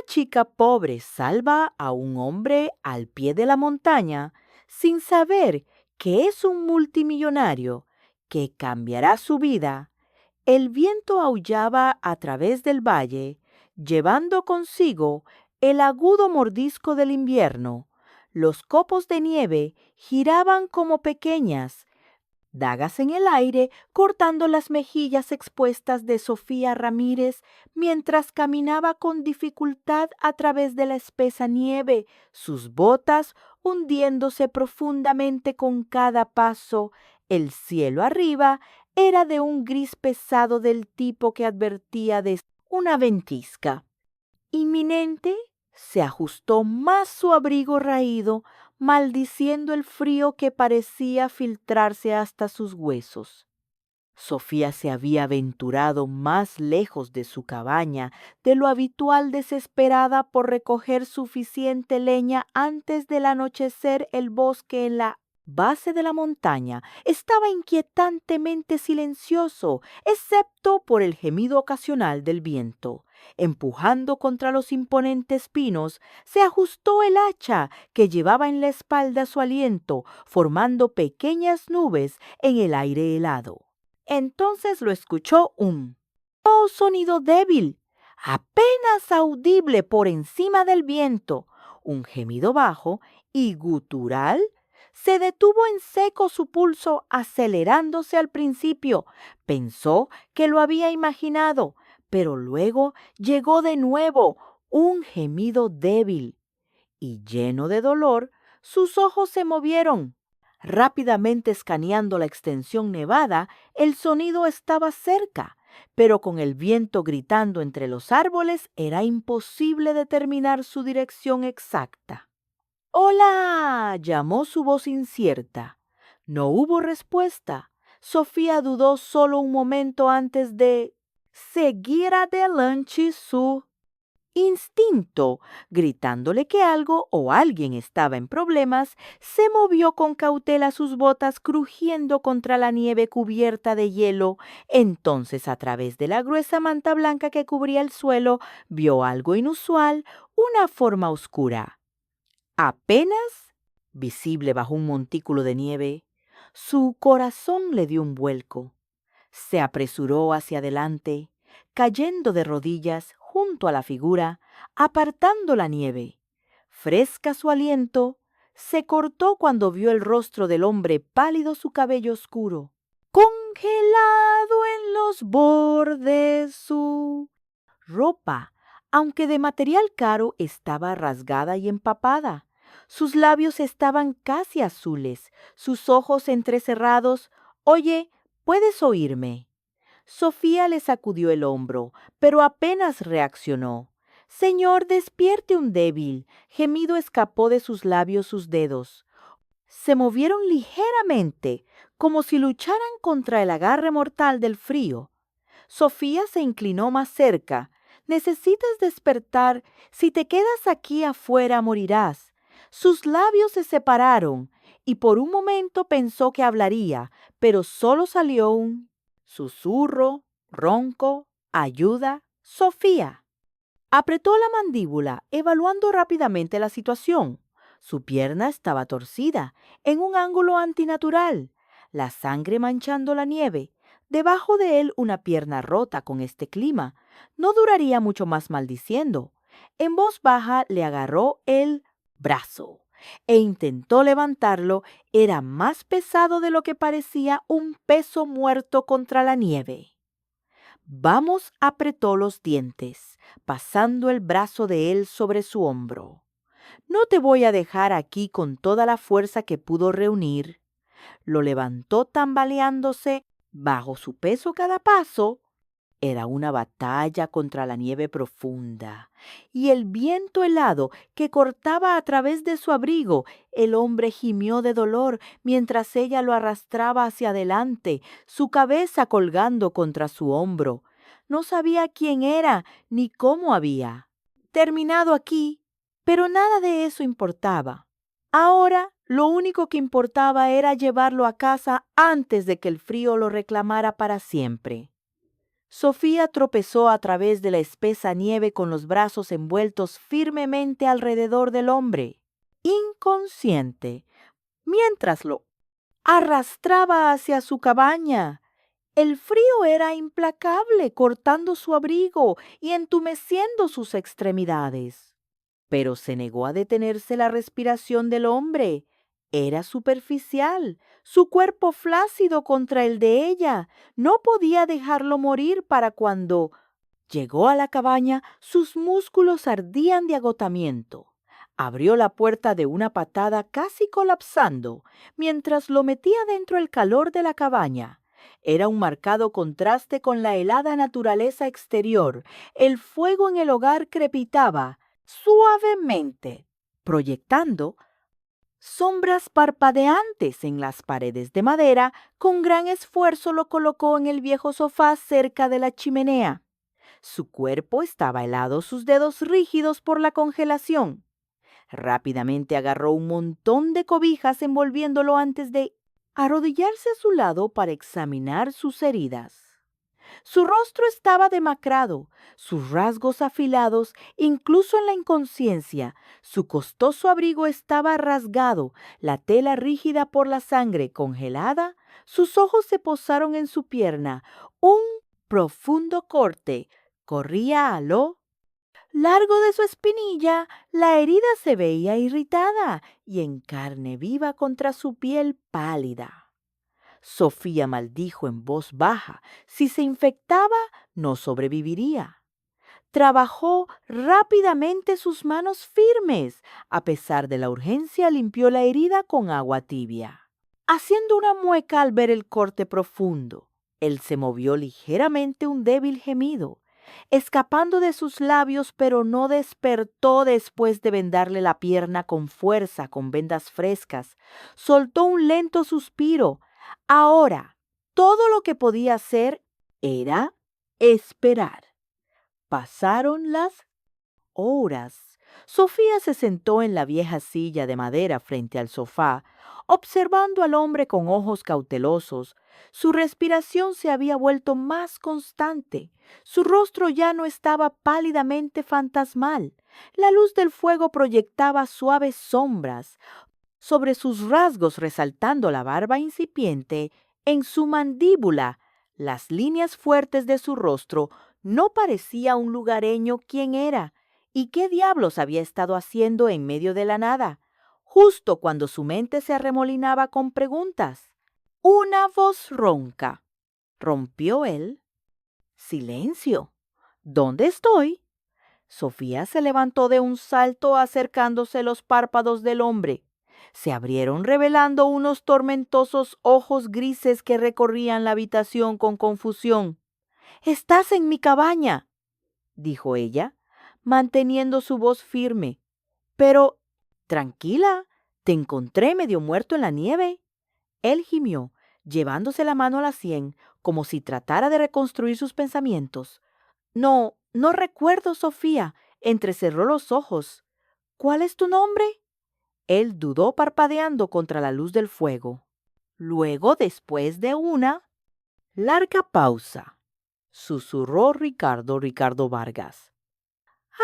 chica pobre salva a un hombre al pie de la montaña sin saber que es un multimillonario que cambiará su vida. El viento aullaba a través del valle, llevando consigo el agudo mordisco del invierno. Los copos de nieve giraban como pequeñas dagas en el aire, cortando las mejillas expuestas de Sofía Ramírez mientras caminaba con dificultad a través de la espesa nieve, sus botas hundiéndose profundamente con cada paso. El cielo arriba era de un gris pesado del tipo que advertía de una ventisca inminente. Se ajustó más su abrigo raído, maldiciendo el frío que parecía filtrarse hasta sus huesos. Sofía se había aventurado más lejos de su cabaña de lo habitual, desesperada por recoger suficiente leña antes del anochecer. El bosque en la base de la montaña estaba inquietantemente silencioso, excepto por el gemido ocasional del viento. Empujando contra los imponentes pinos, se ajustó el hacha que llevaba en la espalda su aliento, formando pequeñas nubes en el aire helado. Entonces lo escuchó un sonido débil, apenas audible por encima del viento. Un gemido bajo y gutural. Se detuvo en seco su pulso, acelerándose al principio. Pensó que lo había imaginado, pero luego llegó de nuevo un gemido débil. Y lleno de dolor, sus ojos se movieron. Rápidamente escaneando la extensión nevada, el sonido estaba cerca, pero con el viento gritando entre los árboles era imposible determinar su dirección exacta. ¡Hola!, llamó su voz incierta. No hubo respuesta. Sofía dudó solo un momento antes de seguir adelante su instinto. Gritándole que algo o alguien estaba en problemas, se movió con cautela, sus botas crujiendo contra la nieve cubierta de hielo. Entonces, a través de la gruesa manta blanca que cubría el suelo, vio algo inusual, una forma oscura, apenas visible bajo un montículo de nieve. Su corazón le dio un vuelco. Se apresuró hacia adelante, cayendo de rodillas junto a la figura, apartando la nieve. Fresca su aliento, se cortó cuando vio el rostro del hombre, pálido su cabello oscuro, congelado en los bordes. Su ropa, aunque de material caro, estaba rasgada y empapada. Sus labios estaban casi azules, sus ojos entrecerrados. «Oye, ¿puedes oírme?». Sofía le sacudió el hombro, pero apenas reaccionó. «Señor, despierte un débil». Gemido escapó de sus labios, sus dedos se movieron ligeramente, como si lucharan contra el agarre mortal del frío. Sofía se inclinó más cerca. «Necesitas despertar. Si te quedas aquí afuera, morirás». Sus labios se separaron y por un momento pensó que hablaría, pero solo salió un susurro ronco: «Ayuda, Sofía». Apretó la mandíbula, evaluando rápidamente la situación. Su pierna estaba torcida, en un ángulo antinatural, la sangre manchando la nieve. Debajo de él una pierna rota. Con este clima no duraría mucho más maldiciendo. En voz baja le agarró el brazo e intentó levantarlo. Era más pesado de lo que parecía, un peso muerto contra la nieve. «Vamos», apretó los dientes, pasando el brazo de él sobre su hombro. «No te voy a dejar aquí». Con toda la fuerza que pudo reunir, lo levantó tambaleándose bajo su peso cada paso. Era una batalla contra la nieve profunda y el viento helado que cortaba a través de su abrigo. El hombre gimió de dolor mientras ella lo arrastraba hacia adelante, su cabeza colgando contra su hombro. No sabía quién era ni cómo había terminado aquí, pero nada de eso importaba. Ahora lo único que importaba era llevarlo a casa antes de que el frío lo reclamara para siempre. Sofía tropezó a través de la espesa nieve con los brazos envueltos firmemente alrededor del hombre, inconsciente, mientras lo arrastraba hacia su cabaña. El frío era implacable, cortando su abrigo y entumeciendo sus extremidades. Pero se negó a detenerse la respiración del hombre. Era superficial, su cuerpo flácido contra el de ella. No podía dejarlo morir para cuando llegó a la cabaña, sus músculos ardían de agotamiento. Abrió la puerta de una patada casi colapsando, mientras lo metía dentro el calor de la cabaña. Era un marcado contraste con la helada naturaleza exterior. El fuego en el hogar crepitaba suavemente, proyectando sombras parpadeantes en las paredes de madera. Con gran esfuerzo lo colocó en el viejo sofá cerca de la chimenea. Su cuerpo estaba helado, sus dedos rígidos por la congelación. Rápidamente agarró un montón de cobijas envolviéndolo antes de arrodillarse a su lado para examinar sus heridas. Su rostro estaba demacrado, sus rasgos afilados, incluso en la inconsciencia. Su costoso abrigo estaba rasgado, la tela rígida por la sangre congelada. Sus ojos se posaron en su pierna. Un profundo corte corría a lo largo de su espinilla. La herida se veía irritada y en carne viva contra su piel pálida. Sofía maldijo en voz baja. Si se infectaba, no sobreviviría. Trabajó rápidamente sus manos firmes. A pesar de la urgencia, limpió la herida con agua tibia, haciendo una mueca al ver el corte profundo. Él se movió ligeramente, un débil gemido, escapando de sus labios, pero no despertó después de vendarle la pierna con fuerza con vendas frescas. Soltó un lento suspiro. Ahora, todo lo que podía hacer era esperar. Pasaron las horas. Sofía se sentó en la vieja silla de madera frente al sofá, observando al hombre con ojos cautelosos. Su respiración se había vuelto más constante. Su rostro ya no estaba pálidamente fantasmal. La luz del fuego proyectaba suaves sombras sobre sus rasgos, resaltando la barba incipiente en su mandíbula. Las líneas fuertes de su rostro. No parecía un lugareño. ¿Quién era? ¿Y qué diablos había estado haciendo en medio de la nada? Justo cuando su mente se arremolinaba con preguntas, una voz ronca rompió el silencio. ¿Dónde estoy? Sofía se levantó de un salto, acercándose los párpados del hombre. Se abrieron revelando unos tormentosos ojos grises que recorrían la habitación con confusión. «Estás en mi cabaña», dijo ella, manteniendo su voz firme. «Pero, tranquila, te encontré medio muerto en la nieve». Él gimió, llevándose la mano a la sien, como si tratara de reconstruir sus pensamientos. No recuerdo, Sofía. Entrecerró los ojos. «¿Cuál es tu nombre?» Él dudó, parpadeando contra la luz del fuego. Luego, después de una larga pausa, susurró Ricardo Vargas.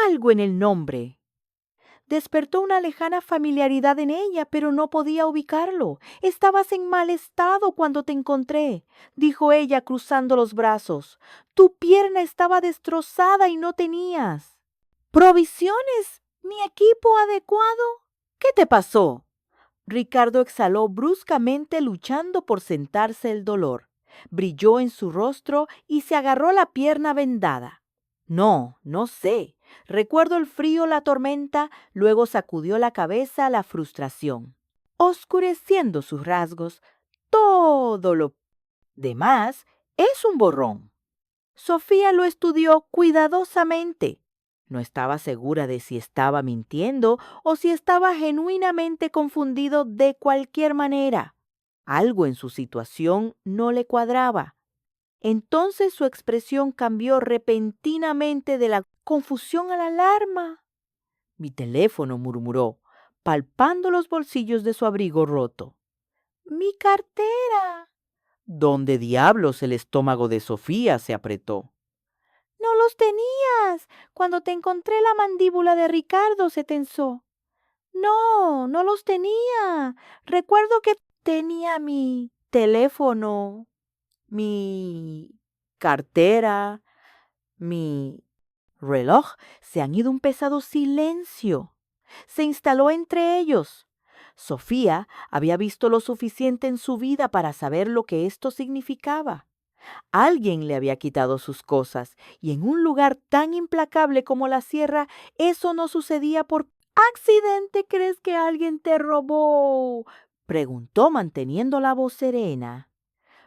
«Algo en el nombre». Despertó una lejana familiaridad en ella, pero no podía ubicarlo. «Estabas en mal estado cuando te encontré», dijo ella cruzando los brazos. «Tu pierna estaba destrozada y no tenías provisiones ni equipo adecuado». «¿Qué te pasó?». Ricardo exhaló bruscamente, luchando por sentarse el dolor. Brilló en su rostro y se agarró la pierna vendada. No sé. Recuerdo el frío, la tormenta, luego sacudió la cabeza, la frustración, oscureciendo sus rasgos. Todo lo demás es un borrón. Sofía lo estudió cuidadosamente. No estaba segura de si estaba mintiendo o si estaba genuinamente confundido. De cualquier manera, algo en su situación no le cuadraba. Entonces su expresión cambió repentinamente de la confusión a la alarma. «Mi teléfono», murmuró, palpando los bolsillos de su abrigo roto. «Mi cartera». ¿Dónde diablos? El estómago de Sofía se apretó. No los tenías. Cuando te encontré la mandíbula de Ricardo se tensó. No, no los tenía. Recuerdo que tenía mi teléfono, mi cartera, mi reloj. Se han ido. Un pesado silencio se instaló entre ellos. Sofía había visto lo suficiente en su vida para saber lo que esto significaba. Alguien le había quitado sus cosas, y en un lugar tan implacable como la sierra, eso no sucedía por accidente. ¿Crees que alguien te robó?, preguntó manteniendo la voz serena.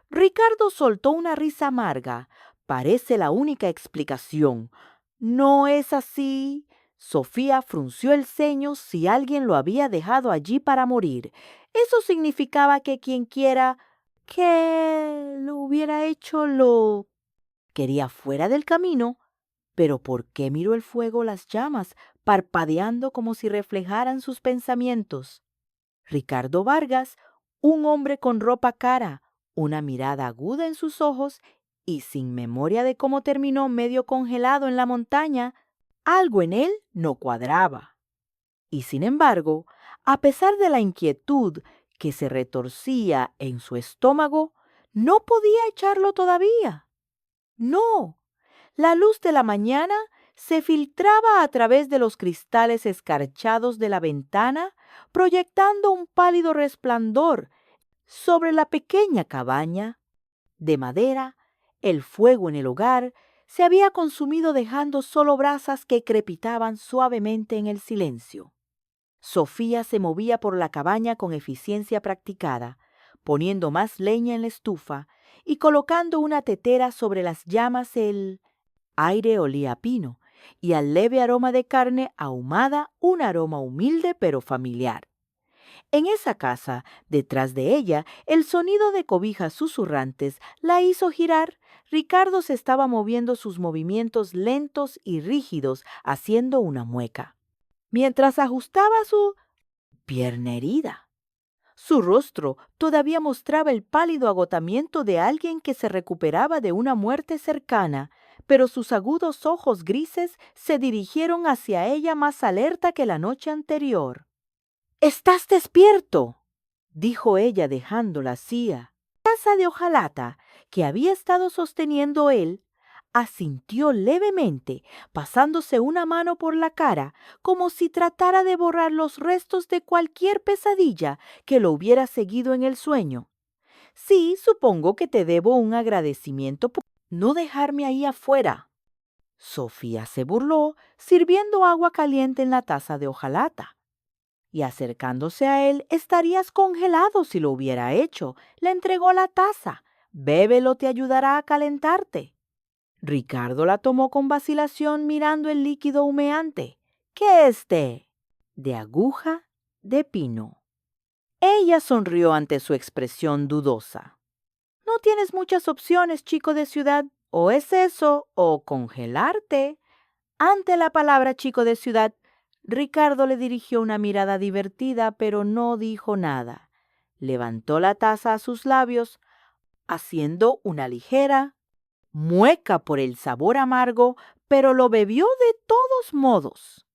Ricardo soltó una risa amarga. Parece la única explicación. ¿No es así? Sofía frunció el ceño. Si alguien lo había dejado allí para morir, eso significaba que quien quiera que lo hubiera hecho lo quería fuera del camino. Pero ¿por qué miró el fuego, las llamas, parpadeando como si reflejaran sus pensamientos? Ricardo Vargas, un hombre con ropa cara, una mirada aguda en sus ojos y sin memoria de cómo terminó medio congelado en la montaña, algo en él no cuadraba. Y sin embargo, a pesar de la inquietud que se retorcía en su estómago, no podía echarlo todavía. No, la luz de la mañana se filtraba a través de los cristales escarchados de la ventana, proyectando un pálido resplandor sobre la pequeña cabaña de madera. El fuego en el hogar se había consumido, dejando solo brasas que crepitaban suavemente en el silencio. Sofía se movía por la cabaña con eficiencia practicada, poniendo más leña en la estufa y colocando una tetera sobre las llamas. El aire olía a pino y al leve aroma de carne ahumada, un aroma humilde pero familiar. En esa casa, detrás de ella, el sonido de cobijas susurrantes la hizo girar. Ricardo se estaba moviendo, sus movimientos lentos y rígidos, haciendo una mueca, mientras ajustaba su pierna herida. Su rostro todavía mostraba el pálido agotamiento de alguien que se recuperaba de una muerte cercana, pero sus agudos ojos grises se dirigieron hacia ella más alerta que la noche anterior. «¿Estás despierto?», dijo ella dejando la silla. La taza de hojalata que había estado sosteniendo él asintió levemente, pasándose una mano por la cara, como si tratara de borrar los restos de cualquier pesadilla que lo hubiera seguido en el sueño. «Sí, supongo que te debo un agradecimiento por no dejarme ahí afuera». Sofía se burló, sirviendo agua caliente en la taza de hojalata. Y acercándose a él, «Estarías congelado si lo hubiera hecho». Le entregó la taza. «Bébelo, te ayudará a calentarte». Ricardo la tomó con vacilación, mirando el líquido humeante. «¿Qué es té?». «De aguja de pino». Ella sonrió ante su expresión dudosa. «No tienes muchas opciones, chico de ciudad. O es eso o congelarte». Ante la palabra chico de ciudad, Ricardo le dirigió una mirada divertida, pero no dijo nada. Levantó la taza a sus labios, haciendo una ligera mueca por el sabor amargo, pero lo bebió de todos modos.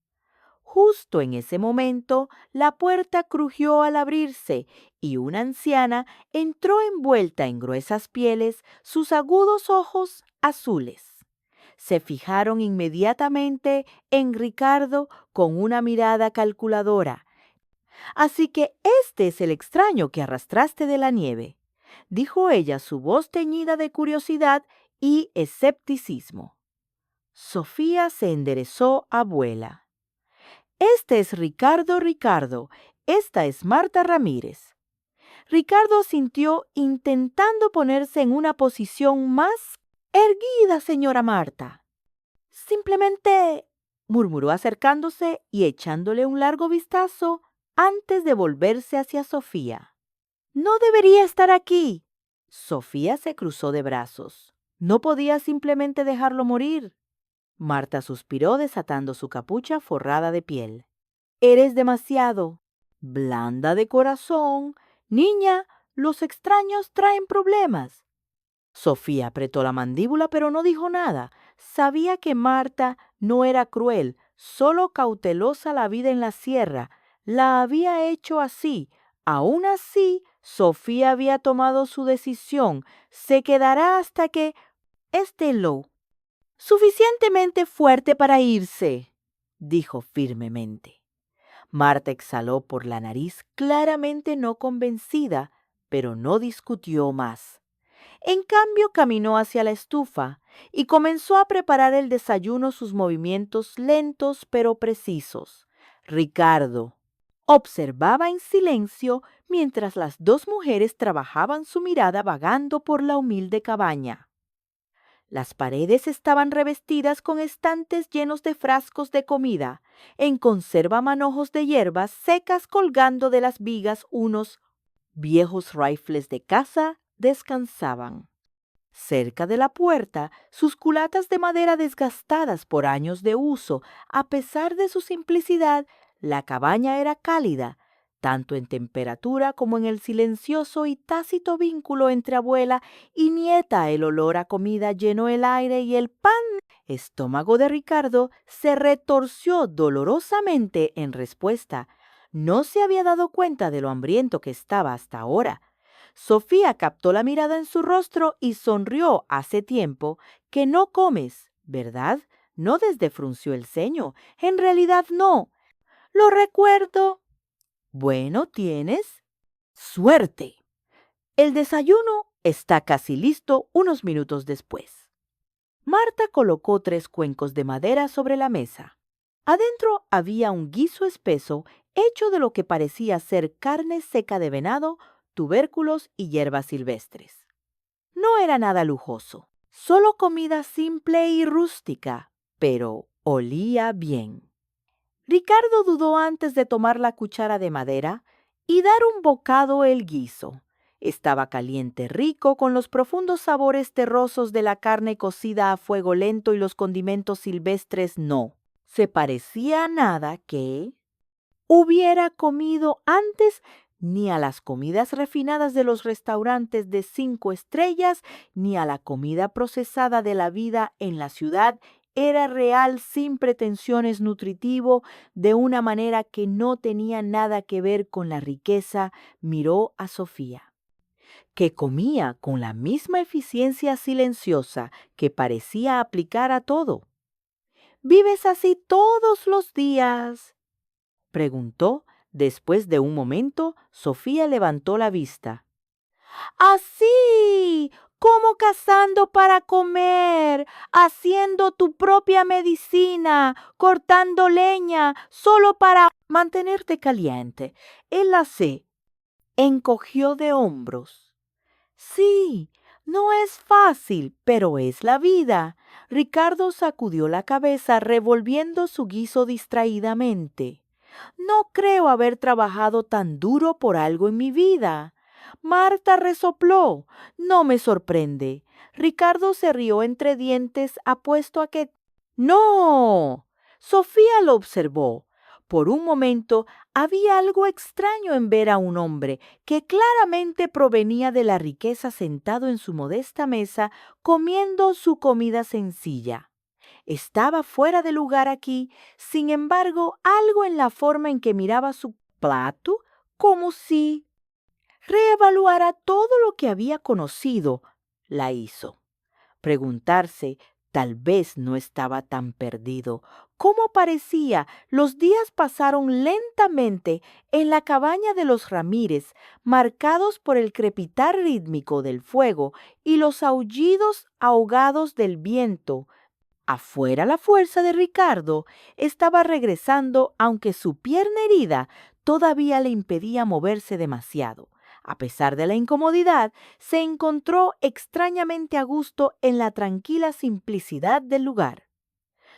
Justo en ese momento, la puerta crujió al abrirse y una anciana entró envuelta en gruesas pieles, sus agudos ojos azules. Se fijaron inmediatamente en Ricardo con una mirada calculadora. «Así que este es el extraño que arrastraste de la nieve», dijo ella, su voz teñida de curiosidad y escepticismo. Sofía se enderezó a vuela. «Este es Ricardo. Esta es Marta Ramírez». Ricardo asintió, intentando ponerse en una posición más erguida. «Señora Marta». «Simplemente», murmuró acercándose y echándole un largo vistazo antes de volverse hacia Sofía. «No debería estar aquí». Sofía se cruzó de brazos. No podía simplemente dejarlo morir. Marta suspiró, desatando su capucha forrada de piel. «Eres demasiado blanda de corazón. Niña, los extraños traen problemas». Sofía apretó la mandíbula, pero no dijo nada. sabía que Marta no era cruel, solo cautelosa la vida en la sierra. La había hecho así. Aún así, Sofía había tomado su decisión. Se quedará hasta que esté lo suficientemente fuerte para irse, dijo firmemente. Marta exhaló por la nariz, claramente no convencida, pero no discutió más. En cambio, caminó hacia la estufa y comenzó a preparar el desayuno, sus movimientos lentos pero precisos. Ricardo observaba en silencio mientras las dos mujeres trabajaban, su mirada vagando por la humilde cabaña. Las paredes estaban revestidas con estantes llenos de frascos de comida. En conserva manojos de hierbas secas colgando de las vigas, unos viejos rifles de caza descansaban. Cerca de la puerta, sus culatas de madera desgastadas por años de uso. A pesar de su simplicidad, la cabaña era cálida, tanto en temperatura como en el silencioso y tácito vínculo entre abuela y nieta. El olor a comida llenó el aire y el pan. El estómago de Ricardo se retorció dolorosamente en respuesta. No se había dado cuenta de lo hambriento que estaba hasta ahora. Sofía captó la mirada en su rostro y sonrió. Hace tiempo que no comes, ¿verdad? No, desde frunció el ceño. En realidad no. Lo recuerdo. Bueno, tienes suerte. El desayuno está casi listo unos minutos después. Marta colocó 3 cuencos de madera sobre la mesa. Adentro había un guiso espeso hecho de lo que parecía ser carne seca de venado, tubérculos y hierbas silvestres. No era nada lujoso, solo comida simple y rústica, pero olía bien. Ricardo dudó antes de tomar la cuchara de madera y dar un bocado el guiso. Estaba caliente, rico, con los profundos sabores terrosos de la carne cocida a fuego lento y los condimentos silvestres. No se parecía a nada que hubiera comido antes, ni a las comidas refinadas de los restaurantes de 5 estrellas, ni a la comida procesada de la vida en la ciudad. Era real, sin pretensiones, nutritivo, de una manera que no tenía nada que ver con la riqueza. Miró a Sofía, que comía con la misma eficiencia silenciosa que parecía aplicar a todo. ¿Vives así todos los días?, preguntó. Después de un momento, Sofía levantó la vista. Así, como cazando para comer, haciendo tu propia medicina, cortando leña, solo para mantenerte caliente. Él se encogió de hombros. Sí, no es fácil, pero es la vida. Ricardo sacudió la cabeza, revolviendo su guiso distraídamente. No creo haber trabajado tan duro por algo en mi vida. Marta resopló. No me sorprende. Ricardo se rió entre dientes, apuesto a que... ¡No! Sofía lo observó. Por un momento había algo extraño en ver a un hombre que claramente provenía de la riqueza sentado en su modesta mesa comiendo su comida sencilla. Estaba fuera de lugar aquí, sin embargo, algo en la forma en que miraba su plato, como si reevaluara todo lo que había conocido, la hizo preguntarse. Tal vez no estaba tan perdido como parecía. Los días pasaron lentamente en la cabaña de los Ramírez, marcados por el crepitar rítmico del fuego y los aullidos ahogados del viento. Afuera, la fuerza de Ricardo estaba regresando, aunque su pierna herida todavía le impedía moverse demasiado. A pesar de la incomodidad, se encontró extrañamente a gusto en la tranquila simplicidad del lugar.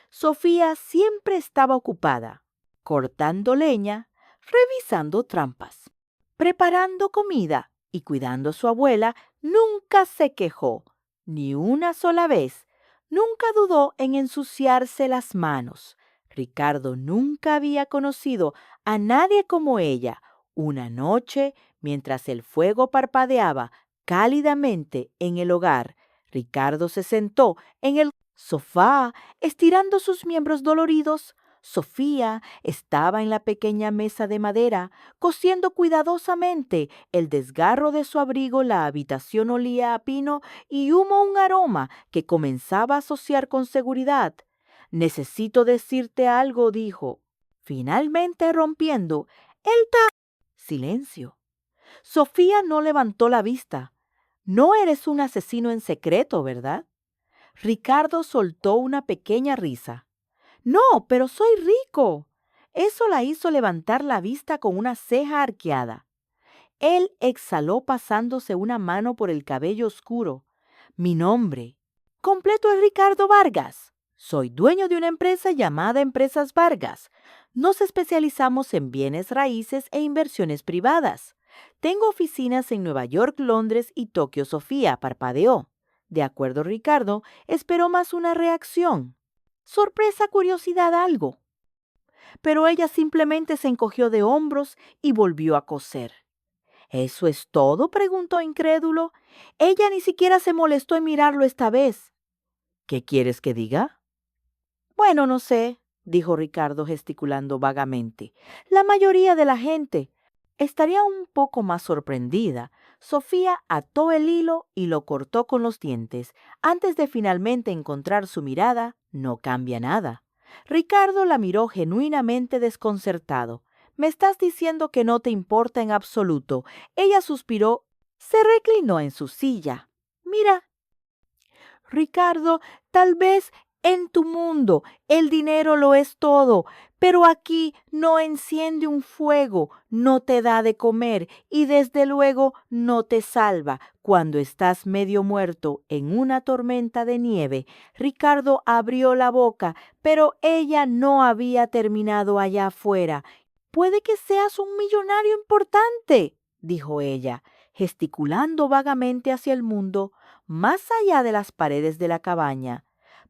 Sofía siempre estaba ocupada, cortando leña, revisando trampas, preparando comida y cuidando a su abuela. Nunca se quejó, ni una sola vez. Nunca dudó en ensuciarse las manos. Ricardo nunca había conocido a nadie como ella. Una noche, mientras el fuego parpadeaba cálidamente en el hogar, Ricardo se sentó en el Sofá, estirando sus miembros doloridos, Sofía estaba en la pequeña mesa de madera, cosiendo cuidadosamente el desgarro de su abrigo. La habitación olía a pino y humo, un aroma que comenzaba a asociar con seguridad. «Necesito decirte algo», dijo, finalmente rompiendo el silencio. Sofía no levantó la vista. «No eres un asesino en secreto, ¿verdad?» Ricardo soltó una pequeña risa. «No, pero soy rico». Eso la hizo levantar la vista con una ceja arqueada. Él exhaló pasándose una mano por el cabello oscuro. «Mi nombre completo es Ricardo Vargas. Soy dueño de una empresa llamada Empresas Vargas. Nos especializamos en bienes raíces e inversiones privadas. Tengo oficinas en Nueva York, Londres y Tokio». Sofía parpadeó. «De acuerdo, Ricardo», esperó más una reacción. Sorpresa, curiosidad, algo. Pero ella simplemente se encogió de hombros y volvió a coser. «¿Eso es todo?», preguntó incrédulo. Ella ni siquiera se molestó en mirarlo esta vez. «¿Qué quieres que diga?» «Bueno, no sé», dijo Ricardo gesticulando vagamente. «La mayoría de la gente estaría un poco más sorprendida». Sofía ató el hilo y lo cortó con los dientes. Antes de finalmente encontrar su mirada, «No cambia nada». Ricardo la miró genuinamente desconcertado. «¿Me estás diciendo que no te importa en absoluto?» Ella suspiró, se reclinó en su silla. «Mira, Ricardo, tal vez en tu mundo el dinero lo es todo, pero aquí no enciende un fuego, no te da de comer y desde luego no te salva cuando estás medio muerto en una tormenta de nieve». Ricardo abrió la boca, pero ella no había terminado allá afuera. «Puede que seas un millonario importante», dijo ella, gesticulando vagamente hacia el mundo más allá de las paredes de la cabaña.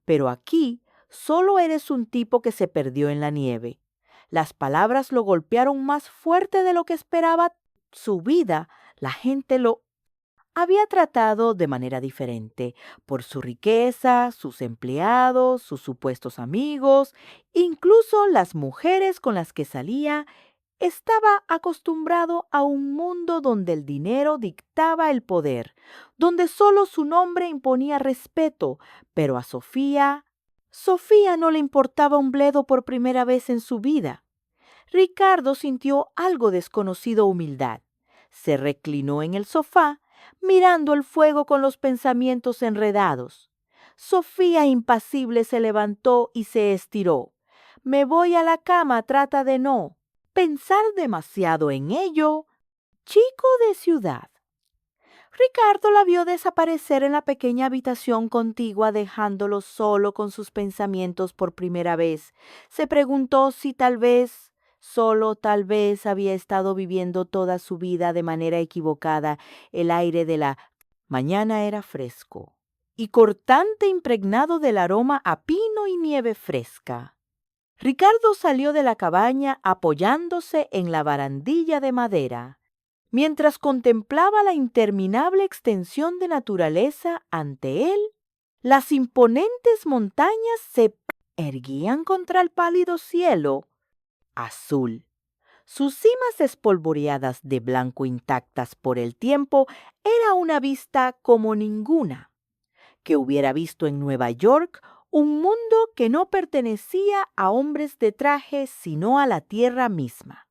«Pero aquí solo eres un tipo que se perdió en la nieve». Las palabras lo golpearon más fuerte de lo que esperaba. Su vida, la gente lo había tratado de manera diferente, por su riqueza, sus empleados, sus supuestos amigos, incluso las mujeres con las que salía. Estaba acostumbrado a un mundo donde el dinero dictaba el poder, donde solo su nombre imponía respeto, pero a Sofía no le importaba un bledo por primera vez en su vida. Ricardo sintió algo desconocido humildad. Se reclinó en el sofá, mirando el fuego con los pensamientos enredados. Sofía, impasible, se levantó y se estiró. «Me voy a la cama, trata de no pensar demasiado en ello, chico de ciudad». Ricardo la vio desaparecer en la pequeña habitación contigua, dejándolo solo con sus pensamientos por primera vez. Se preguntó si tal vez, solo tal vez, había estado viviendo toda su vida de manera equivocada. El aire de la mañana era fresco y cortante, impregnado del aroma a pino y nieve fresca. Ricardo salió de la cabaña apoyándose en la barandilla de madera, mientras contemplaba la interminable extensión de naturaleza ante él. Las imponentes montañas se erguían contra el pálido cielo azul. Sus cimas espolvoreadas de blanco, intactas por el tiempo, era una vista como ninguna que hubiera visto en Nueva York, un mundo que no pertenecía a hombres de traje, sino a la tierra misma.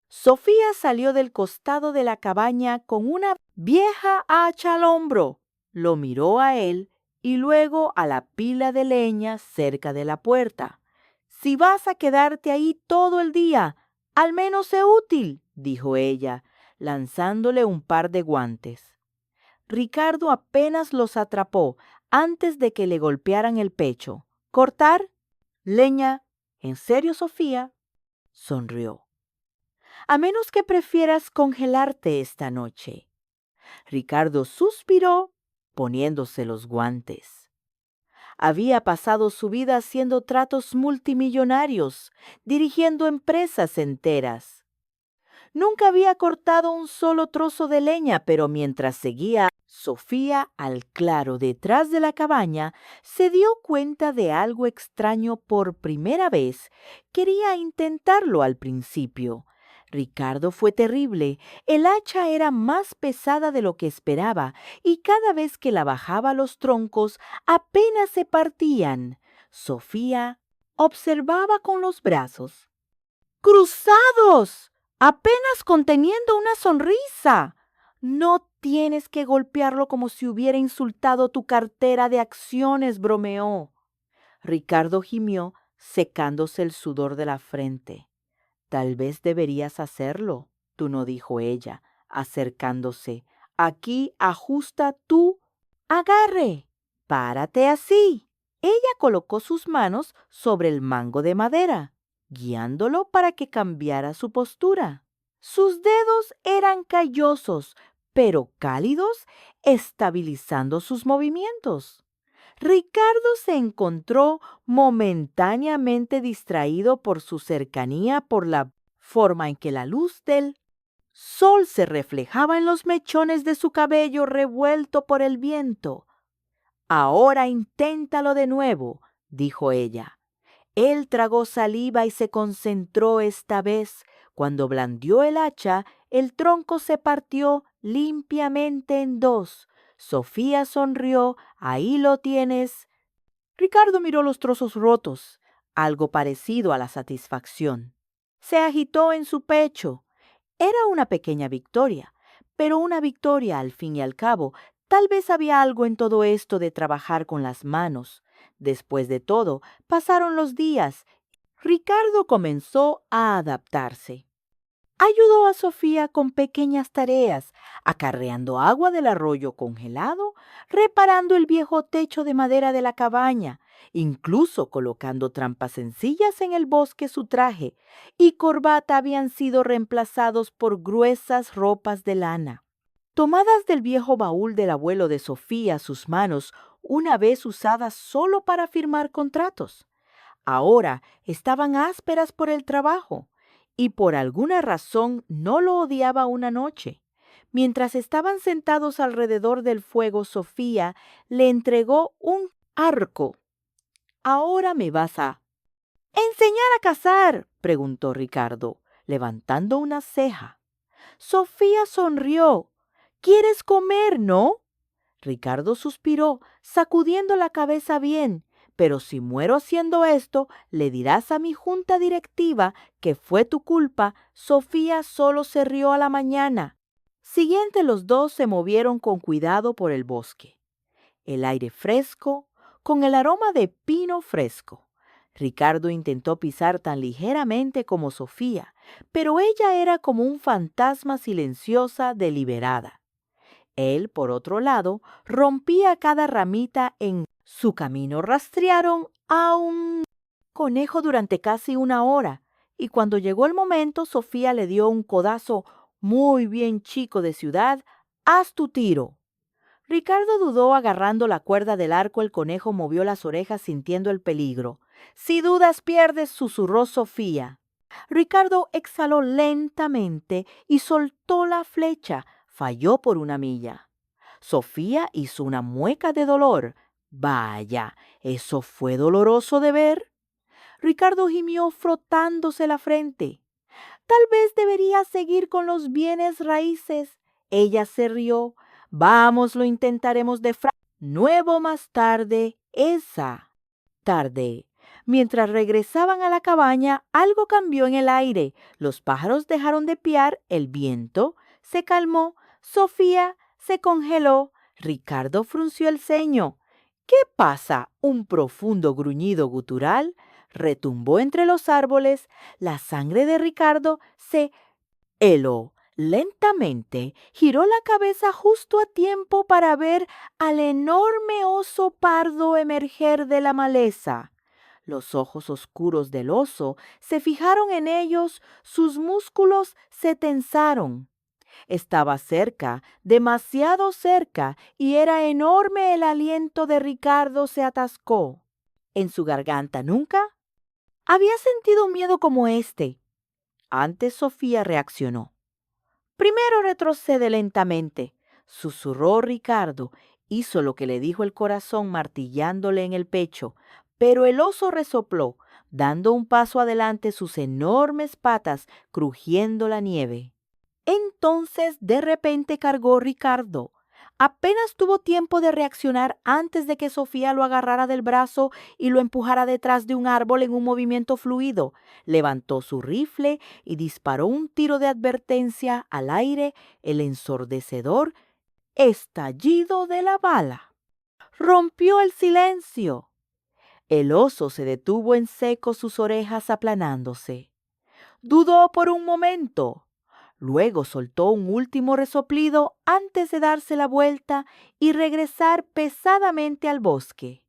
Sofía salió del costado de la cabaña con una vieja hacha al hombro. Lo miró a él y luego a la pila de leña cerca de la puerta. «Si vas a quedarte ahí todo el día, al menos sé útil», dijo ella, lanzándole un par de guantes. Ricardo apenas los atrapó antes de que le golpearan el pecho. «¿Cortar? ¿Leña? ¿En serio, Sofía?», sonrió. «A menos que prefieras congelarte esta noche». Ricardo suspiró, poniéndose los guantes. Había pasado su vida haciendo tratos multimillonarios, dirigiendo empresas enteras. Nunca había cortado un solo trozo de leña, pero mientras seguía Sofía al claro detrás de la cabaña, se dio cuenta de algo extraño por primera vez. Quería intentarlo al principio. Ricardo fue terrible. El hacha era más pesada de lo que esperaba, y cada vez que la bajaba los troncos apenas se partían. Sofía observaba con los brazos cruzados, apenas conteniendo una sonrisa. No tienes que golpearlo como si hubiera insultado tu cartera de acciones, bromeó. Ricardo gimió, secándose el sudor de la frente. Tal vez deberías hacerlo, tú no, dijo ella, acercándose. Aquí ajusta tu agarre. Párate así. Ella colocó sus manos sobre el mango de madera, guiándolo para que cambiara su postura. Sus dedos eran callosos, pero cálidos, estabilizando sus movimientos. Ricardo se encontró momentáneamente distraído por su cercanía, por la forma en que la luz del sol se reflejaba en los mechones de su cabello revuelto por el viento. Ahora inténtalo de nuevo, dijo ella. Él tragó saliva y se concentró esta vez. Cuando blandió el hacha, el tronco se partió limpiamente en dos. Sofía sonrió. Ahí lo tienes. Ricardo miró los trozos rotos, algo parecido a la satisfacción. Se agitó en su pecho. Era una pequeña victoria, pero una victoria al fin y al cabo. Tal vez había algo en todo esto de trabajar con las manos. Después de todo, pasaron los días. Ricardo comenzó a adaptarse. Ayudó a Sofía con pequeñas tareas, acarreando agua del arroyo congelado, reparando el viejo techo de madera de la cabaña, incluso colocando trampas sencillas en el bosque. Su traje y corbata habían sido reemplazados por gruesas ropas de lana. Tomadas del viejo baúl del abuelo de Sofía, sus manos, una vez usadas solo para firmar contratos, ahora estaban ásperas por el trabajo, y por alguna razón no lo odiaba una noche. Mientras estaban sentados alrededor del fuego, Sofía le entregó un arco. «Ahora me vas a enseñar a cazar», preguntó Ricardo, levantando una ceja. Sofía sonrió. «¿Quieres comer, no?». Ricardo suspiró, sacudiendo la cabeza bien. «Pero si muero haciendo esto, le dirás a mi junta directiva que fue tu culpa». Sofía solo se rió. A la mañana siguiente los dos se movieron con cuidado por el bosque. El aire fresco, con el aroma de pino fresco. Ricardo intentó pisar tan ligeramente como Sofía, pero ella era como un fantasma, silenciosa, deliberada. Él, por otro lado, rompía cada ramita en su camino. Rastrearon a un conejo durante casi una hora, y cuando llegó el momento, Sofía le dio un codazo muy bien chico de ciudad. «Haz tu tiro». Ricardo dudó, agarrando la cuerda del arco. El conejo movió las orejas sintiendo el peligro. «Si dudas, pierdes», susurró Sofía. Ricardo exhaló lentamente y soltó la flecha. Falló por una milla. Sofía hizo una mueca de dolor. «Vaya, ¿eso fue doloroso de ver?». Ricardo gimió, frotándose la frente. «Tal vez debería seguir con los bienes raíces». Ella se rió. «Vamos, lo intentaremos nuevo más tarde». Esa tarde, mientras regresaban a la cabaña, algo cambió en el aire. Los pájaros dejaron de piar, el viento se calmó, Sofía se congeló. Ricardo frunció el ceño. «¿Qué pasa?». Un profundo gruñido gutural retumbó entre los árboles. La sangre de Ricardo se heló. Lentamente giró la cabeza justo a tiempo para ver al enorme oso pardo emerger de la maleza. Los ojos oscuros del oso se fijaron en ellos, sus músculos se tensaron. Estaba cerca, demasiado cerca, y era enorme. El aliento de Ricardo se atascó en su garganta. Nunca había sentido un miedo como este. Antes Sofía reaccionó. Primero retrocede lentamente, susurró Ricardo. Hizo lo que le dijo el corazón martillándole en el pecho, pero el oso resopló, dando un paso adelante, sus enormes patas crujiendo la nieve. Entonces de repente cargó Ricardo. Apenas tuvo tiempo de reaccionar antes de que Sofía lo agarrara del brazo y lo empujara detrás de un árbol en un movimiento fluido. Levantó su rifle y disparó un tiro de advertencia al aire, el ensordecedor estallido de la bala. Rompió el silencio. El oso se detuvo en seco, sus orejas aplanándose. Dudó por un momento. Luego soltó un último resoplido antes de darse la vuelta y regresar pesadamente al bosque.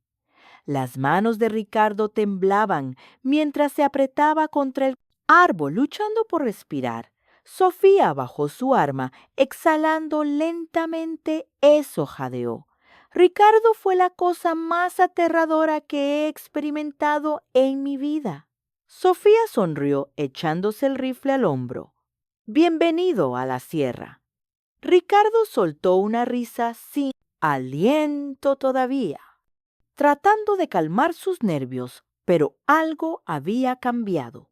Las manos de Ricardo temblaban mientras se apretaba contra el árbol luchando por respirar. Sofía bajó su arma, exhalando lentamente. Eso jadeó. Ricardo fue la cosa más aterradora que he experimentado en mi vida. Sofía sonrió echándose el rifle al hombro. Bienvenido a la sierra. Ricardo soltó una risa sin aliento todavía, tratando de calmar sus nervios, pero algo había cambiado.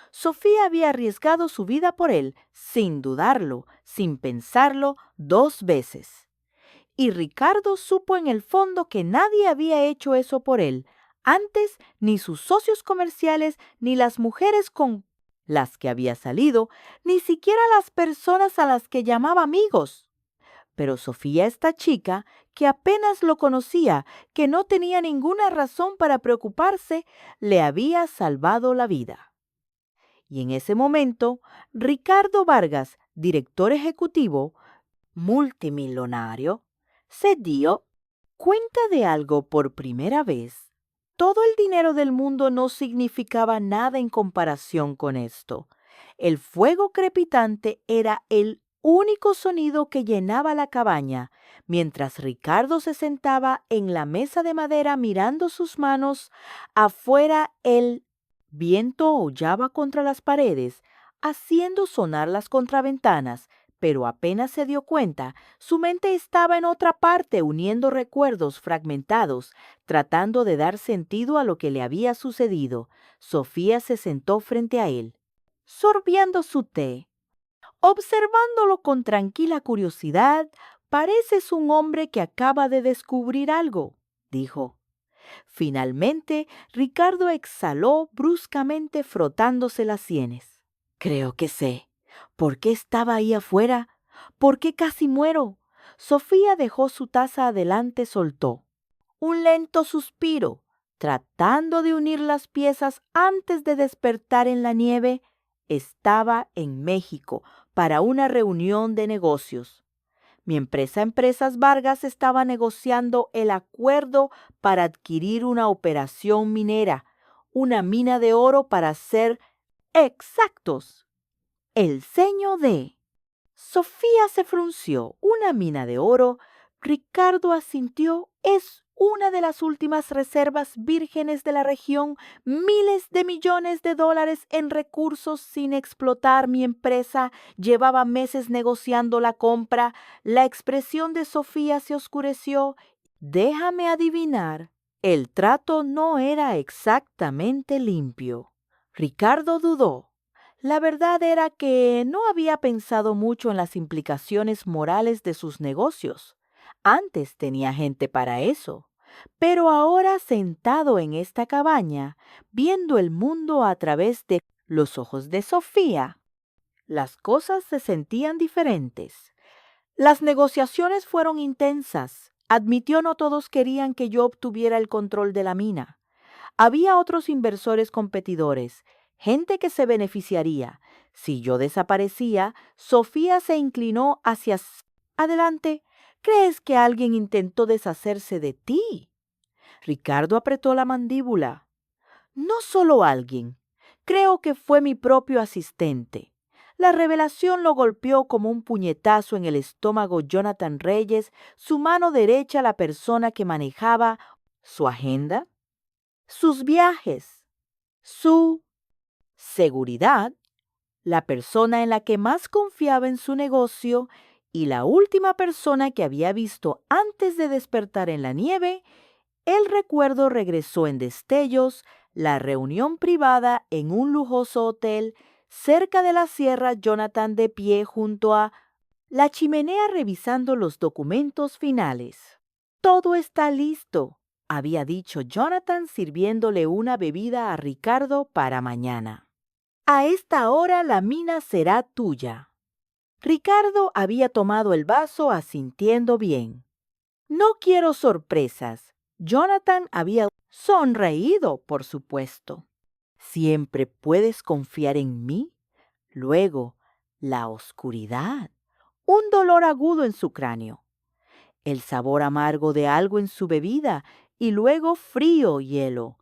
Sofía había arriesgado su vida por él, sin dudarlo, sin pensarlo 2 veces. Y Ricardo supo en el fondo que nadie había hecho eso por él, antes ni sus socios comerciales, ni las mujeres con las que había salido, ni siquiera las personas a las que llamaba amigos. Pero Sofía, esta chica, que apenas lo conocía, que no tenía ninguna razón para preocuparse, le había salvado la vida. Y en ese momento, Ricardo Vargas, director ejecutivo, multimillonario, se dio cuenta de algo por primera vez. Todo el dinero del mundo no significaba nada en comparación con esto. El fuego crepitante era el único sonido que llenaba la cabaña, mientras Ricardo se sentaba en la mesa de madera mirando sus manos. Afuera el viento aullaba contra las paredes, haciendo sonar las contraventanas, pero apenas se dio cuenta, su mente estaba en otra parte uniendo recuerdos fragmentados, tratando de dar sentido a lo que le había sucedido. Sofía se sentó frente a él, sorbiendo su té. Observándolo con tranquila curiosidad, pareces un hombre que acaba de descubrir algo, dijo. Finalmente, Ricardo exhaló bruscamente frotándose las sienes. Creo que sé. ¿Por qué estaba ahí afuera? ¿Por qué casi muero? Sofía dejó su taza adelante, soltó un lento suspiro, tratando de unir las piezas antes de despertar en la nieve. Estaba en México para una reunión de negocios. Mi empresa Empresas Vargas estaba negociando el acuerdo para adquirir una operación minera, una mina de oro para ser exactos. El ceño de Sofía se frunció. Una mina de oro, Ricardo asintió, es una de las últimas reservas vírgenes de la región, miles de millones de dólares en recursos sin explotar. Mi empresa llevaba meses negociando la compra. La expresión de Sofía se oscureció. Déjame adivinar, el trato no era exactamente limpio. Ricardo dudó. La verdad era que no había pensado mucho en las implicaciones morales de sus negocios. Antes tenía gente para eso. Pero ahora, sentado en esta cabaña, viendo el mundo a través de los ojos de Sofía, las cosas se sentían diferentes. Las negociaciones fueron intensas. Admitió no todos querían que yo obtuviera el control de la mina. Había otros inversores competidores, gente que se beneficiaría. Si yo desaparecía, Sofía se inclinó hacia adelante. ¿Crees que alguien intentó deshacerse de ti? Ricardo apretó la mandíbula. No solo alguien. Creo que fue mi propio asistente. La revelación lo golpeó como un puñetazo en el estómago. Jonathan Reyes, su mano derecha, la persona que manejaba su agenda, sus viajes, su seguridad, la persona en la que más confiaba en su negocio y la última persona que había visto antes de despertar en la nieve, el recuerdo regresó en destellos, la reunión privada en un lujoso hotel cerca de la sierra, Jonathan de pie junto a la chimenea revisando los documentos finales. Todo está listo, había dicho Jonathan sirviéndole una bebida a Ricardo para mañana. A esta hora la mina será tuya. Ricardo había tomado el vaso asintiendo bien. No quiero sorpresas. Jonathan había sonreído, por supuesto. ¿Siempre puedes confiar en mí? Luego, la oscuridad. Un dolor agudo en su cráneo. El sabor amargo de algo en su bebida y luego frío hielo.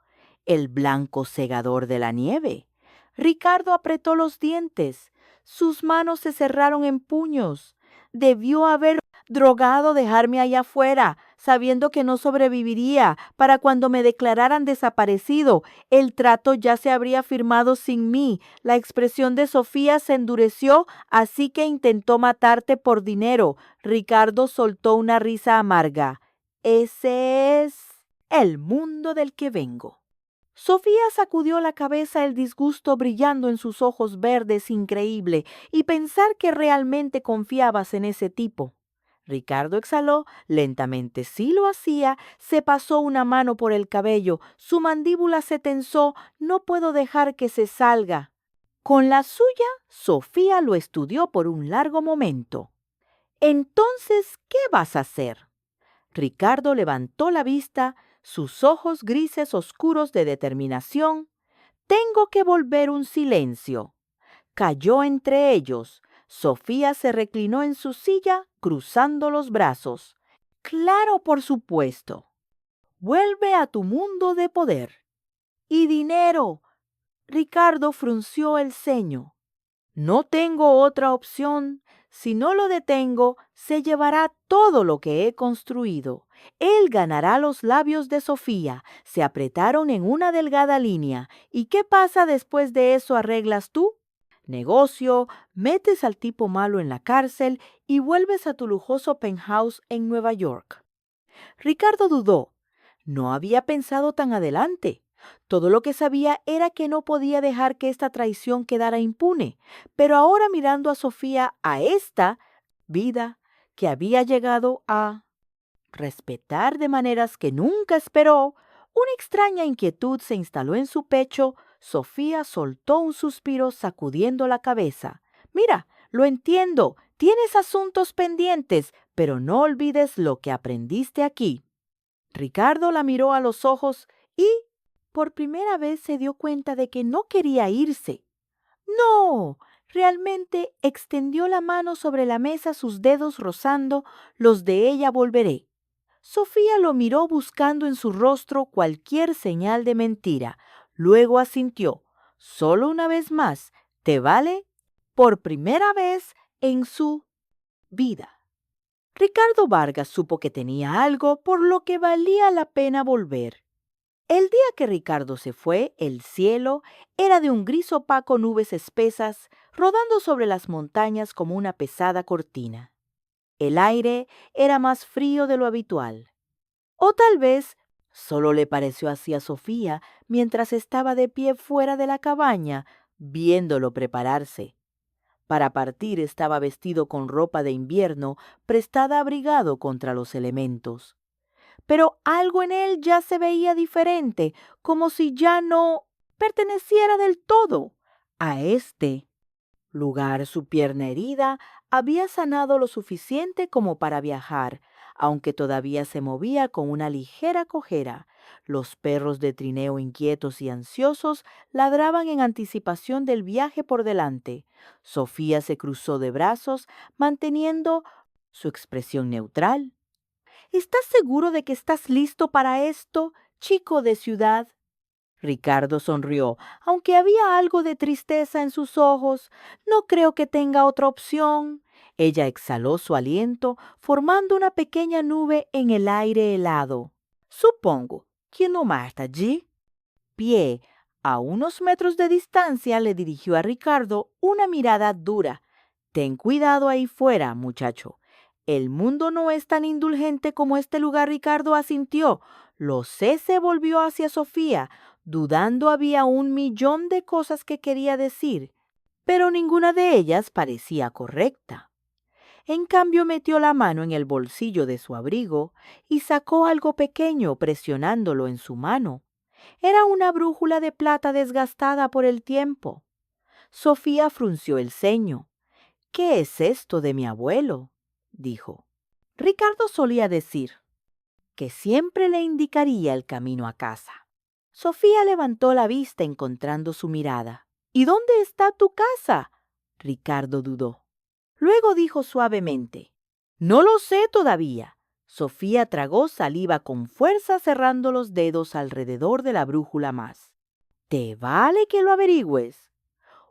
El blanco cegador de la nieve. Ricardo apretó los dientes. Sus manos se cerraron en puños. Debió haber drogado dejarme allá afuera, sabiendo que no sobreviviría. Para cuando me declararan desaparecido, el trato ya se habría firmado sin mí. La expresión de Sofía se endureció, así que intentó matarte por dinero. Ricardo soltó una risa amarga. Ese es el mundo del que vengo. Sofía sacudió la cabeza, el disgusto brillando en sus ojos verdes increíble, y pensar que realmente confiabas en ese tipo. Ricardo exhaló lentamente. Sí lo hacía, se pasó una mano por el cabello, su mandíbula se tensó. No puedo dejar que se salga. Con la suya, Sofía lo estudió por un largo momento. Entonces, ¿qué vas a hacer? Ricardo levantó la vista, sus ojos grises oscuros de determinación. Tengo que volver un silencio. Cayó entre ellos. Sofía se reclinó en su silla, cruzando los brazos. Claro, por supuesto. Vuelve a tu mundo de poder. Y dinero. Ricardo frunció el ceño. No tengo otra opción. Si no lo detengo, se llevará todo lo que he construido. Él ganará los labios de Sofía. Se apretaron en una delgada línea. ¿Y qué pasa después de eso? ¿Arreglas tú? Negocio, metes al tipo malo en la cárcel y vuelves a tu lujoso penthouse en Nueva York. Ricardo dudó. No había pensado tan adelante. Todo lo que sabía era que no podía dejar que esta traición quedara impune, pero ahora mirando a Sofía, a esta vida que había llegado a respetar de maneras que nunca esperó, una extraña inquietud se instaló en su pecho. Sofía soltó un suspiro sacudiendo la cabeza. Mira, lo entiendo, tienes asuntos pendientes, pero no olvides lo que aprendiste aquí. Ricardo la miró a los ojos y por primera vez se dio cuenta de que no quería irse. No, realmente extendió la mano sobre la mesa, sus dedos rozando los de ella. Volveré. Sofía lo miró buscando en su rostro cualquier señal de mentira. Luego asintió. Solo una vez más, ¿te vale? Por primera vez en su vida. Ricardo Vargas supo que tenía algo por lo que valía la pena volver. El día que Ricardo se fue, el cielo era de un gris opaco, nubes espesas, rodando sobre las montañas como una pesada cortina. El aire era más frío de lo habitual. O tal vez solo le pareció así a Sofía mientras estaba de pie fuera de la cabaña, viéndolo prepararse. Para partir estaba vestido con ropa de invierno, prestada abrigado contra los elementos. Pero algo en él ya se veía diferente, como si ya no perteneciera del todo a este lugar. Su pierna herida había sanado lo suficiente como para viajar, aunque todavía se movía con una ligera cojera. Los perros de trineo inquietos y ansiosos ladraban en anticipación del viaje por delante. Sofía se cruzó de brazos, manteniendo su expresión neutral. ¿Estás seguro de que estás listo para esto, chico de ciudad? Ricardo sonrió, aunque había algo de tristeza en sus ojos. No creo que tenga otra opción. Ella exhaló su aliento, formando una pequeña nube en el aire helado. Supongo que no más allí. Pie, A unos metros de distancia le dirigió a Ricardo una mirada dura. Ten cuidado ahí fuera, muchacho. El mundo no es tan indulgente como este lugar. Ricardo asintió. Lo sé, se volvió hacia Sofía. Dudando había 1.000.000 de cosas que quería decir, pero ninguna de ellas parecía correcta. En cambio metió la mano en el bolsillo de su abrigo y sacó algo pequeño presionándolo en su mano. Era una brújula de plata desgastada por el tiempo. Sofía frunció el ceño. «¿Qué es esto de mi abuelo?», dijo. Ricardo solía decir que siempre le indicaría el camino a casa. Sofía levantó la vista encontrando su mirada. «¿Y dónde está tu casa?», Ricardo dudó. Luego dijo suavemente: «No lo sé todavía». Sofía tragó saliva con fuerza cerrando los dedos alrededor de la brújula más. «Te vale que lo averigües».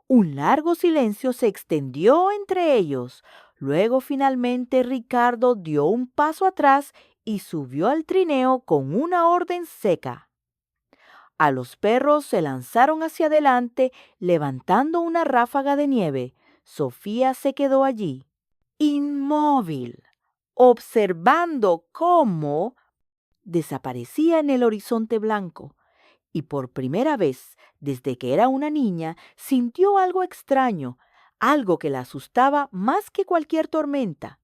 Un largo silencio se extendió entre ellos. Luego finalmente Ricardo dio un paso atrás y subió al trineo con una orden seca. A los perros se lanzaron hacia adelante levantando una ráfaga de nieve. Sofía se quedó allí, inmóvil, observando cómo desaparecía en el horizonte blanco. Y por primera vez, desde que era una niña, sintió algo extraño, algo que la asustaba más que cualquier tormenta.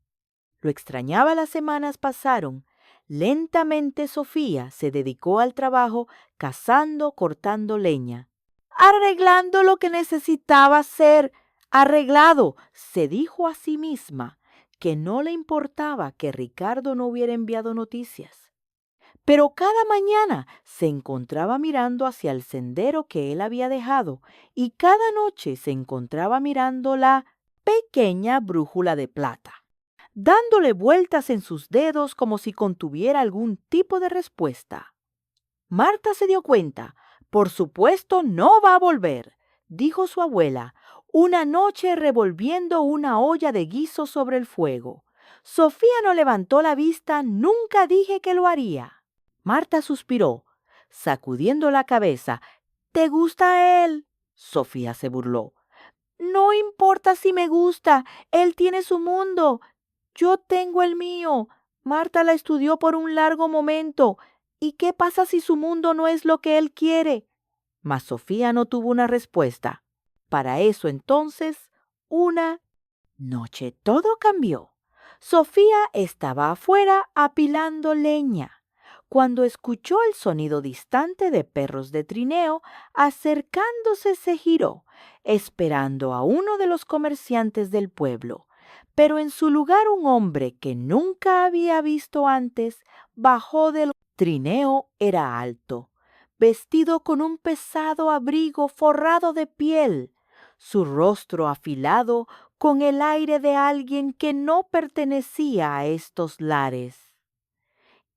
Lo extrañaba. Las semanas pasaron. Lentamente Sofía se dedicó al trabajo cazando, cortando leña, arreglando lo que necesitaba ser arreglado. Se dijo a sí misma que no le importaba que Ricardo no hubiera enviado noticias. Pero cada mañana se encontraba mirando hacia el sendero que él había dejado y cada noche se encontraba mirando la pequeña brújula de plata, dándole vueltas en sus dedos como si contuviera algún tipo de respuesta. Marta se dio cuenta. «Por supuesto no va a volver», dijo su abuela, una noche revolviendo una olla de guiso sobre el fuego. Sofía no levantó la vista. «Nunca dije que lo haría». Marta suspiró, sacudiendo la cabeza. «¿Te gusta él?», Sofía se burló. «No importa si me gusta. Él tiene su mundo. Yo tengo el mío». Marta la estudió por un largo momento. «¿Y qué pasa si su mundo no es lo que él quiere?». Mas Sofía no tuvo una respuesta. Para eso entonces, una noche todo cambió. Sofía estaba afuera apilando leña, cuando escuchó el sonido distante de perros de trineo. Acercándose se giró, esperando a uno de los comerciantes del pueblo. Pero en su lugar un hombre que nunca había visto antes bajó del trineo. Era alto, vestido con un pesado abrigo forrado de piel, su rostro afilado con el aire de alguien que no pertenecía a estos lares.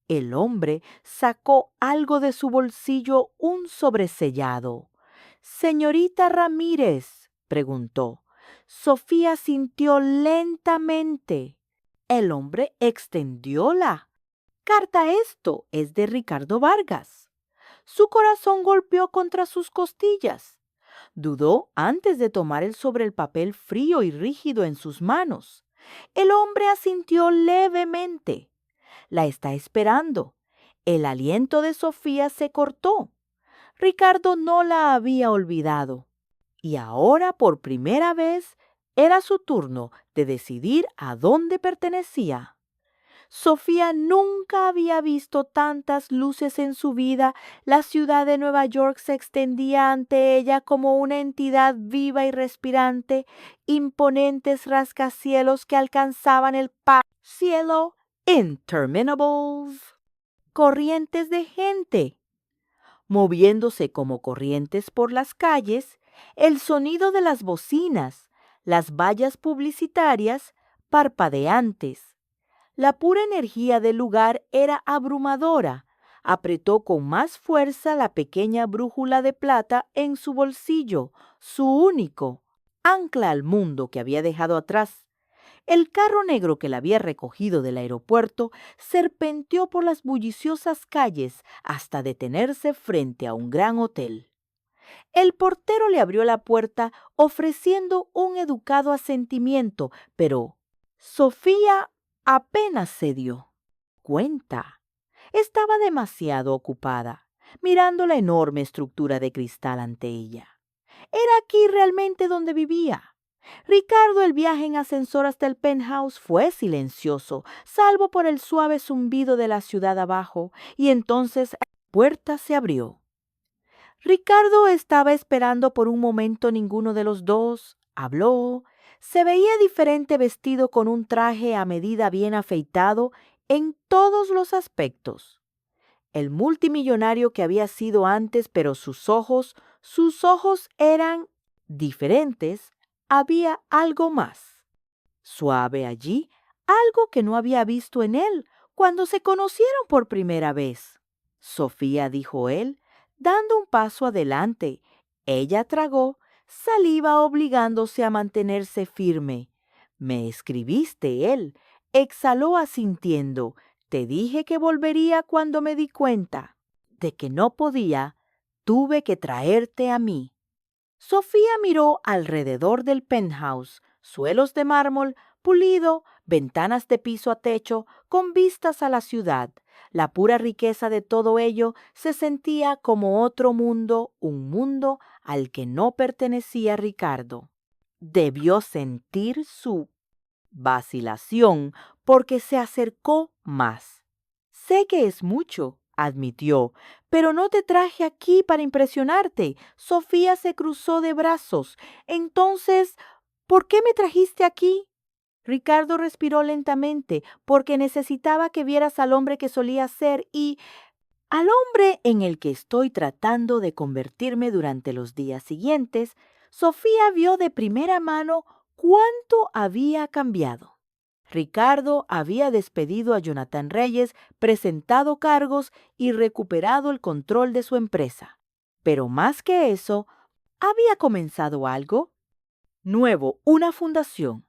El hombre sacó algo de su bolsillo, un sobresellado. «Señorita Ramírez», preguntó. Sofía sintió lentamente. El hombre extendió la carta. «Esto es de Ricardo Vargas». Su corazón golpeó contra sus costillas. Dudó antes de tomar sobre el papel frío y rígido en sus manos. El hombre asintió levemente. «La está esperando». El aliento de Sofía se cortó. Ricardo no la había olvidado. Y ahora, por primera vez, era su turno de decidir a dónde pertenecía. Sofía nunca había visto tantas luces en su vida. La ciudad de Nueva York se extendía ante ella como una entidad viva y respirante, imponentes rascacielos que alcanzaban el cielo, interminables corrientes de gente, moviéndose como corrientes por las calles, el sonido de las bocinas, las vallas publicitarias parpadeantes. La pura energía del lugar era abrumadora. Apretó con más fuerza la pequeña brújula de plata en su bolsillo, su único ancla al mundo que había dejado atrás. El carro negro que la había recogido del aeropuerto serpenteó por las bulliciosas calles hasta detenerse frente a un gran hotel. El portero le abrió la puerta ofreciendo un educado asentimiento, pero Sofía apenas se dio cuenta. Estaba demasiado ocupada, mirando la enorme estructura de cristal ante ella. Era aquí realmente donde vivía. Ricardo, el viaje en ascensor hasta el penthouse fue silencioso, salvo por el suave zumbido de la ciudad abajo, y entonces la puerta se abrió. Ricardo estaba esperando por un momento. Ninguno de los dos habló. Se veía diferente vestido con un traje a medida bien afeitado en todos los aspectos. El multimillonario que había sido antes, pero sus ojos eran diferentes. Había algo más suave allí, algo que no había visto en él cuando se conocieron por primera vez. Sofía, dijo él, dando un paso adelante. Ella tragó saliva obligándose a mantenerse firme. Me escribiste, él exhaló asintiendo. Te dije que volvería cuando me di cuenta de que no podía. Tuve que traerte a mí. Sofía miró alrededor del penthouse, suelos de mármol pulido, ventanas de piso a techo, con vistas a la ciudad. La pura riqueza de todo ello se sentía como otro mundo, un mundo al que no pertenecía Ricardo. Debió sentir su vacilación porque se acercó más. Sé que es mucho, admitió, pero no te traje aquí para impresionarte. Sofía se cruzó de brazos. Entonces, ¿por qué me trajiste aquí? Ricardo respiró lentamente porque necesitaba que vieras al hombre que solía ser y al hombre en el que estoy tratando de convertirme durante los días siguientes. Sofía vio de primera mano cuánto había cambiado. Ricardo había despedido a Jonathan Reyes, presentado cargos y recuperado el control de su empresa. Pero más que eso, había comenzado algo nuevo, una fundación.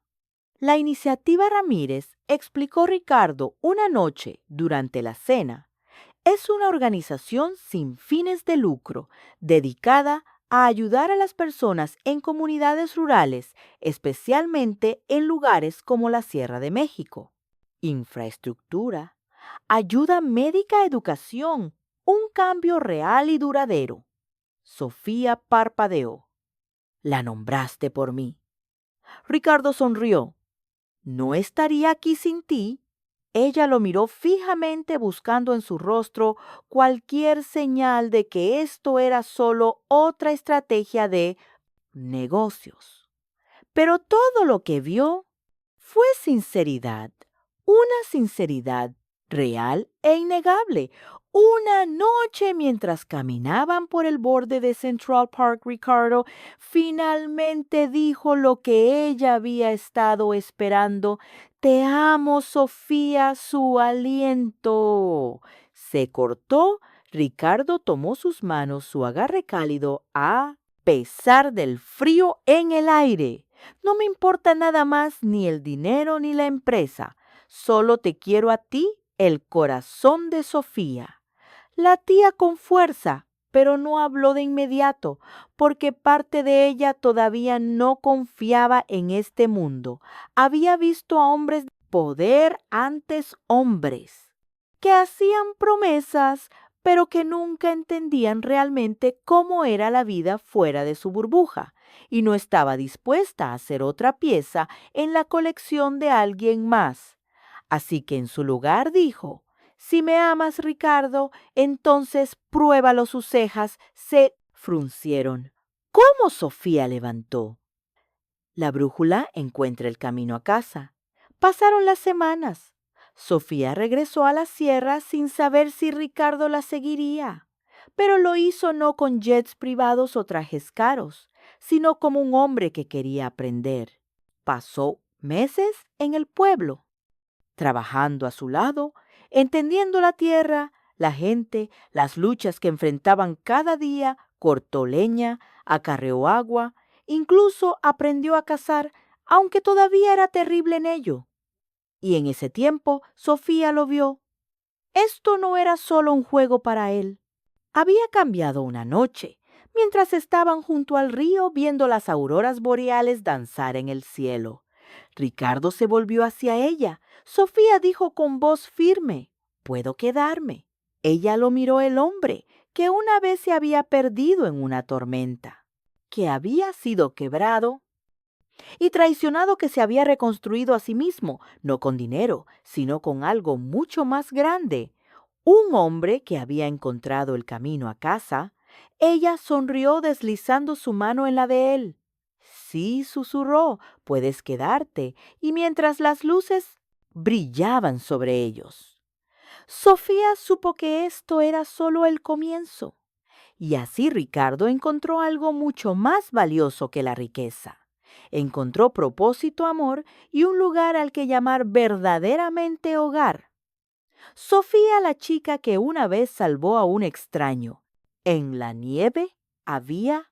La iniciativa Ramírez, explicó Ricardo una noche durante la cena, es una organización sin fines de lucro dedicada a ayudar a las personas en comunidades rurales, especialmente en lugares como la Sierra de México. Infraestructura, ayuda médica, educación, un cambio real y duradero. Sofía parpadeó. La nombraste por mí. Ricardo sonrió. No estaría aquí sin ti. Ella lo miró fijamente buscando en su rostro cualquier señal de que esto era solo otra estrategia de negocios. Pero todo lo que vio fue sinceridad, una sinceridad real e innegable. Una noche mientras caminaban por el borde de Central Park, Ricardo finalmente dijo lo que ella había estado esperando. Te amo, Sofía, su aliento. Se cortó. Ricardo tomó sus manos, su agarre cálido, a pesar del frío en el aire. No me importa nada más, ni el dinero ni la empresa. Solo te quiero a ti, el corazón de Sofía. La tía con fuerza, pero no habló de inmediato, porque parte de ella todavía no confiaba en este mundo. Había visto a hombres de poder antes, hombres que hacían promesas, pero que nunca entendían realmente cómo era la vida fuera de su burbuja, y no estaba dispuesta a ser otra pieza en la colección de alguien más. Así que en su lugar dijo: si me amas, Ricardo, entonces pruébalo. Sus cejas se fruncieron. ¿Cómo? Sofía levantó. La brújula encuentra el camino a casa. Pasaron las semanas. Sofía regresó a la sierra sin saber si Ricardo la seguiría, pero lo hizo no con jets privados o trajes caros, sino como un hombre que quería aprender. Pasó meses en el pueblo, trabajando a su lado, entendiendo la tierra, la gente, las luchas que enfrentaban cada día. Cortó leña, acarreó agua, incluso aprendió a cazar, aunque todavía era terrible en ello. Y en ese tiempo Sofía lo vio. Esto no era solo un juego para él. Había cambiado una noche. mientras estaban junto al río viendo las auroras boreales danzar en el cielo. Ricardo se volvió hacia ella. Sofía dijo con voz firme: «Puedo quedarme». Ella lo miró el hombre, que una vez se había perdido en una tormenta, que había sido quebrado y traicionado, que se había reconstruido a sí mismo, no con dinero, sino con algo mucho más grande. Un hombre que había encontrado el camino a casa. Ella sonrió deslizando su mano en la de él. «Sí», susurró, «puedes quedarte», y mientras las luces brillaban sobre ellos. Sofía supo que esto era solo el comienzo. Y así Ricardo encontró algo mucho más valioso que la riqueza. Encontró propósito, amor y un lugar al que llamar verdaderamente hogar. Sofía, la chica que una vez salvó a un extraño en la nieve, había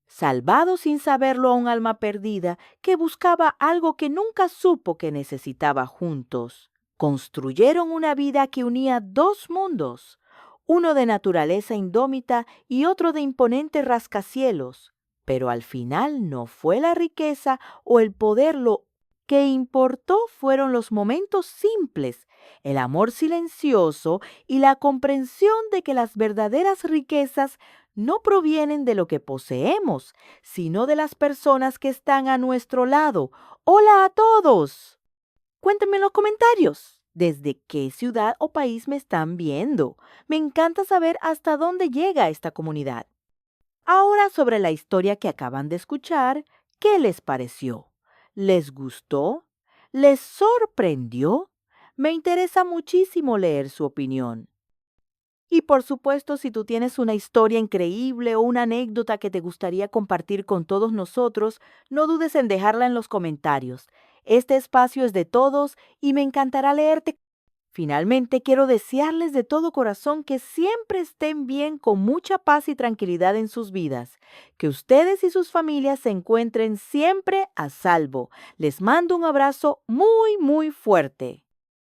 salvado sin saberlo a un alma perdida que buscaba algo que nunca supo que necesitaba. Juntos construyeron una vida que unía dos mundos, uno de naturaleza indómita y otro de imponente rascacielos. Pero al final no fue la riqueza o el poder lo que importó, fueron los momentos simples, el amor silencioso y la comprensión de que las verdaderas riquezas no provienen de lo que poseemos, sino de las personas que están a nuestro lado. ¡Hola a todos! Cuéntenme en los comentarios desde qué ciudad o país me están viendo. Me encanta saber hasta dónde llega esta comunidad. Ahora, sobre la historia que acaban de escuchar, ¿qué les pareció? ¿Les gustó? ¿Les sorprendió? Me interesa muchísimo leer su opinión. Y por supuesto, si tú tienes una historia increíble o una anécdota que te gustaría compartir con todos nosotros, no dudes en dejarla en los comentarios. Este espacio es de todos y me encantará leerte. Finalmente, quiero desearles de todo corazón que siempre estén bien, con mucha paz y tranquilidad en sus vidas. Que ustedes y sus familias se encuentren siempre a salvo. Les mando un abrazo muy, muy fuerte.